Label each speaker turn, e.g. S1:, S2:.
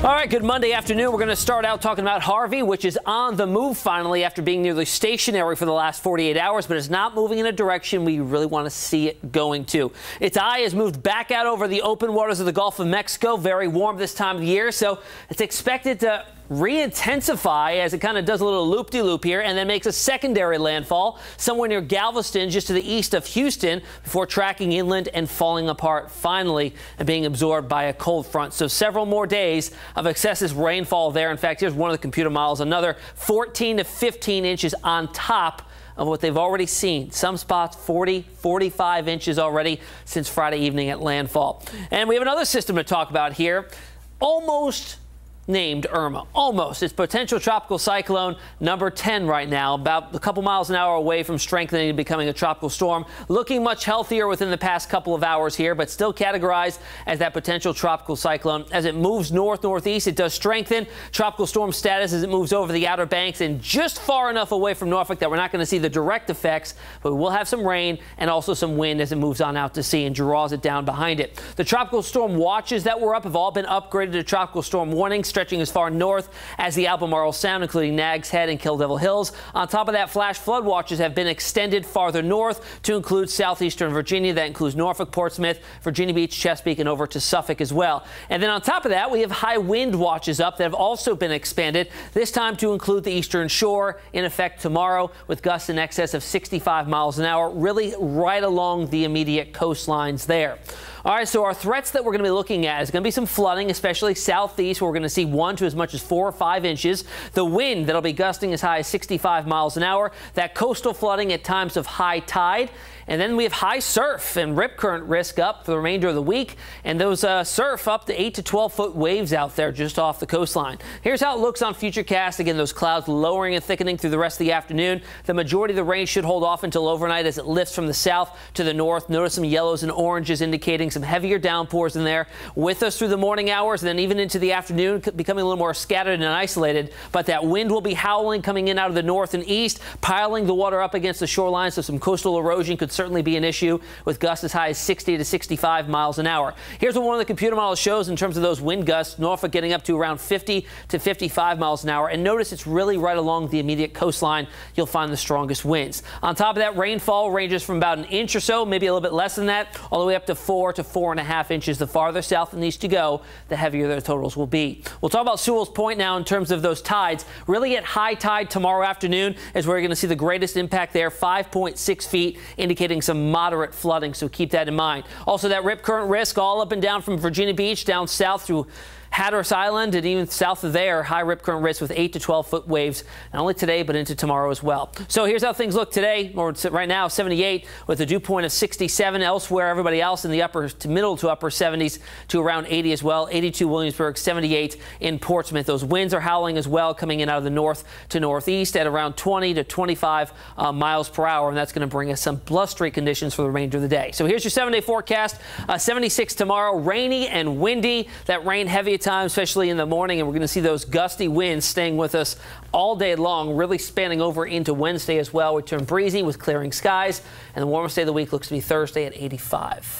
S1: All right, good Monday afternoon. We're going to start out talking about Harvey, which is on the move finally after being nearly stationary for the last 48 hours, but it's not moving in a direction we really want to see it going to. Its eye has moved back out over the open waters of the Gulf of Mexico. Very warm this time of the year, so it's expected to re-intensify as it kind of does a little loop-de-loop here and then makes a secondary landfall somewhere near Galveston, just to the east of Houston, before tracking inland and falling apart finally and being absorbed by a cold front. So several more days of excessive rainfall there. In fact, here's one of the computer models, another 14 to 15 inches on top of what they've already seen. Some spots 40, 45 inches already since Friday evening at landfall. And we have another system to talk about here, almost named Irma. Almost. It's potential tropical cyclone number 10 right now, about a couple miles an hour away from strengthening and becoming a tropical storm. Looking much healthier within the past couple of hours here, but still categorized as that potential tropical cyclone. As it moves north-northeast, it does strengthen tropical storm status as it moves over the Outer Banks and just far enough away from Norfolk that we're not going to see the direct effects, but we will have some rain and also some wind as it moves on out to sea and draws it down behind it. The tropical storm watches that were up have all been upgraded to tropical storm warnings, stretching as far north as the Albemarle Sound, including Nags Head and Kill Devil Hills. On top of that, flash flood watches have been extended farther north to include southeastern Virginia. That includes Norfolk, Portsmouth, Virginia Beach, Chesapeake, and over to Suffolk as well. And then on top of that, we have high wind watches up that have also been expanded, this time to include the eastern shore, in effect tomorrow, with gusts in excess of 65 miles an hour, really right along the immediate coastlines there. All right, so our threats that we're going to be looking at is going to be some flooding, especially southeast, where we're going to see 1 to as much as 4 or 5 inches. The wind that'll be gusting as high as 65 miles an hour. That coastal flooding at times of high tide. And then we have high surf and rip current risk up for the remainder of the week. And those surf up to 8 to 12-foot waves out there just off the coastline. Here's how it looks on Futurecast. Again, those clouds lowering and thickening through the rest of the afternoon. The majority of the rain should hold off until overnight as it lifts from the south to the north. Notice some yellows and oranges indicating some heavier downpours in there with us through the morning hours and then even into the afternoon, becoming a little more scattered and isolated. But that wind will be howling coming in out of the north and east, piling the water up against the shoreline, so some coastal erosion could certainly be an issue with gusts as high as 60 to 65 miles an hour. Here's what one of the computer models shows in terms of those wind gusts. Norfolk getting up to around 50 to 55 miles an hour. And notice it's really right along the immediate coastline you'll find the strongest winds. On top of that, rainfall ranges from about an inch or so, maybe a little bit less than that, all the way up to 4 to 4.5 inches. The farther south and east you go, the heavier their totals will be. We'll talk about Sewell's Point now in terms of those tides. Really at high tide tomorrow afternoon is where you're going to see the greatest impact there, 5.6 feet, indicating some moderate flooding, so keep that in mind. Also, that rip current risk all up and down from Virginia Beach down south through Hatteras Island and even south of there, high rip current risk with 8 to 12-foot waves, not only today but into tomorrow as well. So here's how things look today, or right now 78 with a dew point of 67. Elsewhere, everybody else in the upper to middle to upper 70s to around 80 as well. 82 Williamsburg, 78 in Portsmouth. Those winds are howling as well, coming in out of the north to northeast at around 20 to 25 miles per hour, and that's going to bring us some blustery conditions for the remainder of the day. So here's your 7-day forecast. 76 tomorrow, rainy and windy. That rain heavy time, especially in the morning, and we're going to see those gusty winds staying with us all day long, really spanning over into Wednesday as well. We turn breezy with clearing skies, and the warmest day of the week looks to be Thursday at 85.